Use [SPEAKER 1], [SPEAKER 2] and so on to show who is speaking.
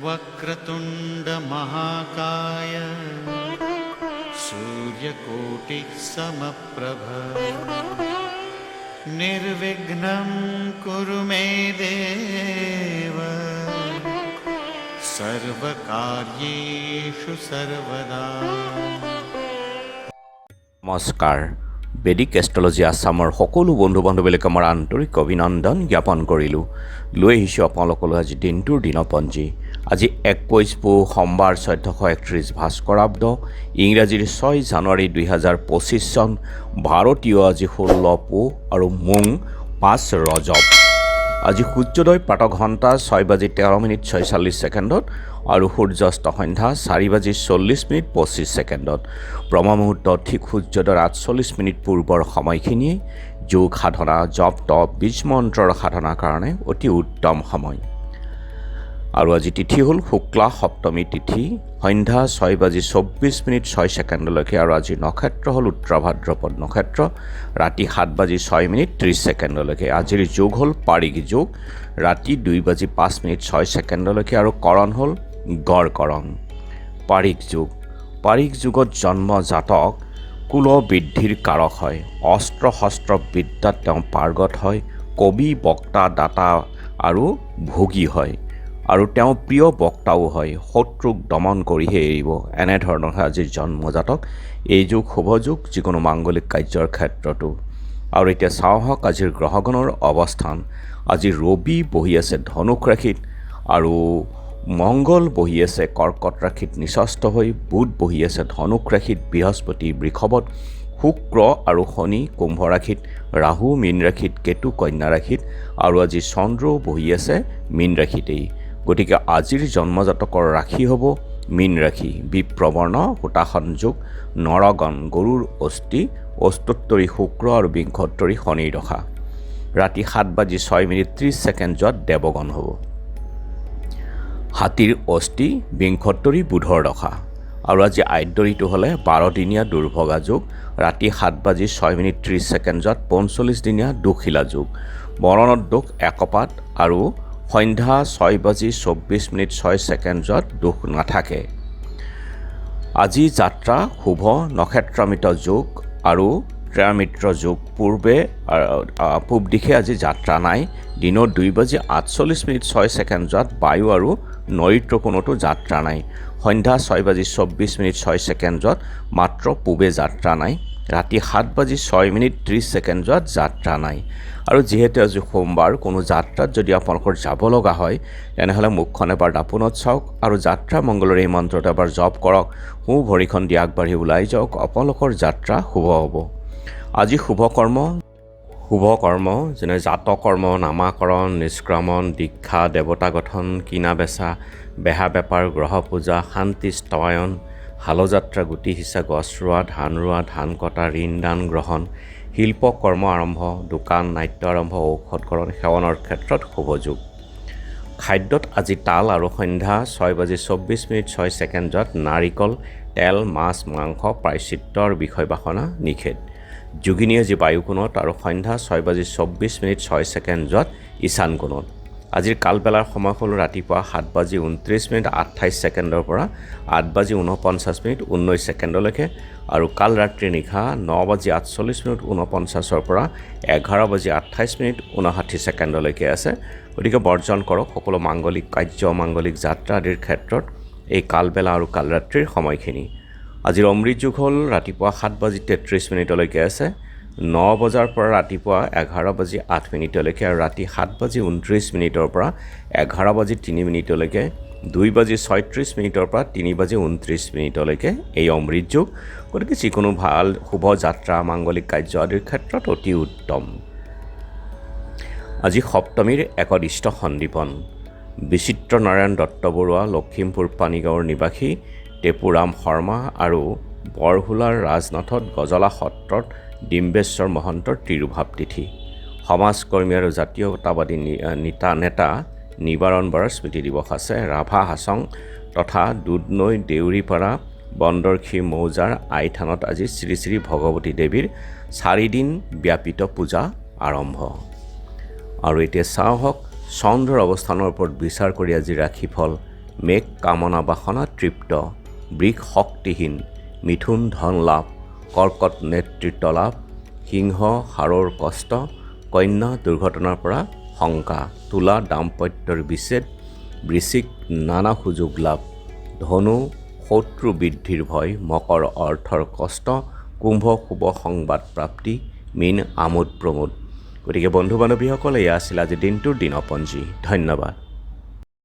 [SPEAKER 1] वक्रतुंड महाकाय सूर्यकोटिः समप्रभ निर्विघ्नं कुरु मे देव सर्वकार्येषु सर्वदा।
[SPEAKER 2] নমস্কাৰ বেদিক এষ্ট্ৰলজি আছামৰ সকলো বন্ধু বান্ধৱীলৈকে মই আন্তৰিক অভিনন্দন জ্ঞাপন কৰিলোঁ। লৈ আহিছোঁ আপোনালোকলৈ আজি দিনটোৰ দিনপঞ্জী। আজি 21 পুহ সোমবাৰ 1431 ভাস্কৰাব্দ, ইংৰাজীৰ 6 জানুৱাৰী 2025 চন, ভাৰতীয় আজি 16 পুহ আৰু মোং 5 ৰজব। আজি সূৰ্যোদয় প্ৰাতঃঘণ্টা 6:13:46 আৰু সূৰ্যাস্ত সন্ধ্যা 4:40:25 ব্ৰহ্মমুহূৰ্ত ঠিক সূৰ্যোদয়ৰ 48 পূৰ্বৰ সময়খিনিয়ে যোগ সাধনা, জপ তপ, বীজ মন্ত্ৰৰ সাধনাৰ কাৰণে অতি উত্তম সময়। আৰু আজি তিথি হ'ল শুক্লা সপ্তমী তিথি, সন্ধ্যা 6:24:06 আৰু আজি নক্ষত্ৰ হ'ল উত্তৰ ভাদ্ৰপদ নক্ষত্ৰ, ৰাতি 7:06:30 আজিৰ যোগ হ'ল পাৰিক যোগ, ৰাতি 2:05:06 আৰু কৰণ হ'ল গড় কৰণ। পাৰিক যুগত জন্ম জাতক কুল বৃদ্ধিৰ কাৰক হয়। অস্ত্ৰ শস্ত্ৰ বিদ্যাত তেওঁ পাৰ্গত হয়। কবি, বক্তা, দাতা আৰু ভোগী হয় আৰু তেওঁ প্ৰিয় বক্তাও হয়। শত্ৰুক দমন কৰিহে এৰিব, এনেধৰণৰ আজিৰ জন্মজাতক। এই যুগ শুভ যুগ যিকোনো মাংগলিক কাৰ্যৰ ক্ষেত্ৰতো। আৰু এতিয়া চাওঁ আহক আজিৰ গ্ৰহগণৰ অৱস্থান। আজি ৰবি বহি আছে ধনুক ৰাশিত আৰু মংগল বহি আছে কৰ্কট ৰাশিত নিচস্থ হৈ, বুধ বহি আছে ধনুক ৰাশিত, বৃহস্পতি বৃষভত, শুক্ৰ আৰু শনি কুম্ভ ৰাশিত, ৰাহু মীন ৰাশিত, কেতু কন্যা ৰাশিত আৰু আজি চন্দ্ৰও বহি আছে মীন ৰাশিতেই। গতিকে আজিৰ জন্মজাতকৰ ৰাশি হ'ব মীন ৰাশি। বিপ্ৰবৰ্ণ হোতাসন যোগ, নৰগণ গৰুৰ অস্থি, অস্তোত্তৰী শুক্ৰ আৰু বিংশোত্তৰী শনিৰ দশা। ৰাতি 7:06:30 দেৱগণ হ'ব। হাতীৰ অস্থি, বিংশোত্তৰী বুধৰ দশা। আৰু আজি আদ্যৰিটো হ'লে 12দিনীয়া দুৰ্ভগা যোগ, ৰাতি 7:06:30 45দিনীয়া দুখিলা যোগ। মৰণত দোষ একপাত আৰু সন্ধ্যা 6:24:06 দোষ নাথাকে। আজি যাত্ৰা শুভ, নক্ষত্ৰামিত যোগ আৰু ত্ৰয়ামিত্ৰ যোগ। পূব দিশে আজি যাত্ৰা নাই। দিনৰ 2:48:06 বায়ু আৰু নৈত্ৰ কোণতো যাত্ৰা নাই। সন্ধ্যা 6:24:06 মাত্ৰ পূবে যাত্ৰা নাই। ৰাতি 7:06:30 যাত্ৰা নাই। আৰু যিহেতু আজি সোমবাৰ, কোনো যাত্ৰাত যদি আপোনালোকৰ যাব লগা হয় তেনেহ'লে মুখখন এবাৰ দাপোনত চাওক আৰু যাত্ৰা মংগলৰ এই মন্ত্ৰটো এবাৰ জপ কৰক। সোঁ ভৰিখন দি আগবাঢ়ি ওলাই যাওক, আপোনালোকৰ যাত্ৰা শুভ হ'ব। আজি শুভ কৰ্ম যেনে জাতকৰ্ম, নামাকৰণ, নিষ্ক্ৰমণ, দীক্ষা, দেৱতা গঠন, কিনা বেচা, বেহা বেপাৰ, গ্ৰহ পূজা, শান্তি স্তৱায়ন, হালযাত্ৰা, গুটি সিঁচা, গছ ৰোৱা, ধান কটা, ঋণ দান গ্ৰহণ, শিল্প কৰ্ম আৰম্ভ, দোকান নাট্য আৰম্ভ, ঔষধকৰণ, সেৱনৰ ক্ষেত্ৰত শুভ যোগ। খাদ্যত আজি তাল আৰু সন্ধ্যা 6:24:06 নাৰিকল, তেল, মাছ, মাংস, প্ৰায়শ্চিত্তৰ বিষয় বাসনা নিষেধ। যোগিনী আজি বায়ুকোণত আৰু সন্ধ্যা 6:24:06 ঈশান কোণত। আজিৰ কালবেলাৰ সময় হ'ল ৰাতিপুৱা 7:29:28 পৰা 8:49:19 আৰু কাল ৰাত্ৰি নিশা 9:48:49 পৰা 11:28:59 আছে। গতিকে বৰ্জন কৰক সকলো মাংগলিক কাৰ্য, মাংগলিক যাত্ৰা আদিৰ ক্ষেত্ৰত এই কালবেলা আৰু কালৰাত্ৰিৰ সময়খিনি। আজিৰ অমৃত যুগ হ'ল ৰাতিপুৱা 7:33 আছে, 9 বজাৰ পৰা ৰাতিপুৱা 11:08 আৰু ৰাতি 7:29 পৰা 11:03 2:36 পৰা 3:29 এই অমৃত যুগ। গতিকে যিকোনো ভাল শুভ যাত্ৰা, মাংগলিক কাৰ্য আদিৰ ক্ষেত্ৰত অতি উত্তম। আজি সপ্তমীৰ একদিষ্ট সন্দীপন। বিচিত্ৰ নাৰায়ণ দত্ত বৰুৱা লখিমপুৰ পানীগাঁৱৰ নিবাসী, টেপুৰাম শৰ্মা আৰু বৰহোলাৰ ৰাজনাথত গজলা সত্ৰত ডিম্বেশ্বৰ মহন্তৰ তিৰুভাৱ তিথি। সমাজকৰ্মী আৰু জাতীয়তাবাদী নেতা নিবাৰণ বৰাৰ স্মৃতি দিৱস আছে। ৰাভা হাছং তথা দুধনৈ দেউৰীপাৰা বন্দৰখী মৌজাৰ আই থানত আজি শ্ৰী শ্ৰী ভগৱতী দেৱীৰ 4 দিন ব্যাপিত পূজা আৰম্ভ। আৰু এতিয়া চাওক চন্দ্ৰৰ অৱস্থানৰ ওপৰত বিচাৰ কৰি আজি ৰাশিফল। মেঘ কামনা বাসনা তৃপ্ত, বৃষ শক্তিহীন, মিথুন ধন লাভ, কৰ্কট নেতৃত্ব লাভ, সিংহ হাড়ৰ কষ্ট, কন্যা দুৰ্ঘটনাৰ পৰা শংকা, তুলা দাম্পত্যৰ বিচ্ছেদ, বৃশ্চিক নানা সুযোগ লাভ, ধনু শত্ৰু বৃদ্ধিৰ ভয়, মকৰ অৰ্থৰ কষ্ট, কুম্ভ শুভ সংবাদ প্ৰাপ্তি, মীন আমোদ প্ৰমোদ। গতিকে বন্ধু বান্ধৱীসকল, এয়া আছিল আজি দিনটোৰ দিনপঞ্জী। ধন্যবাদ।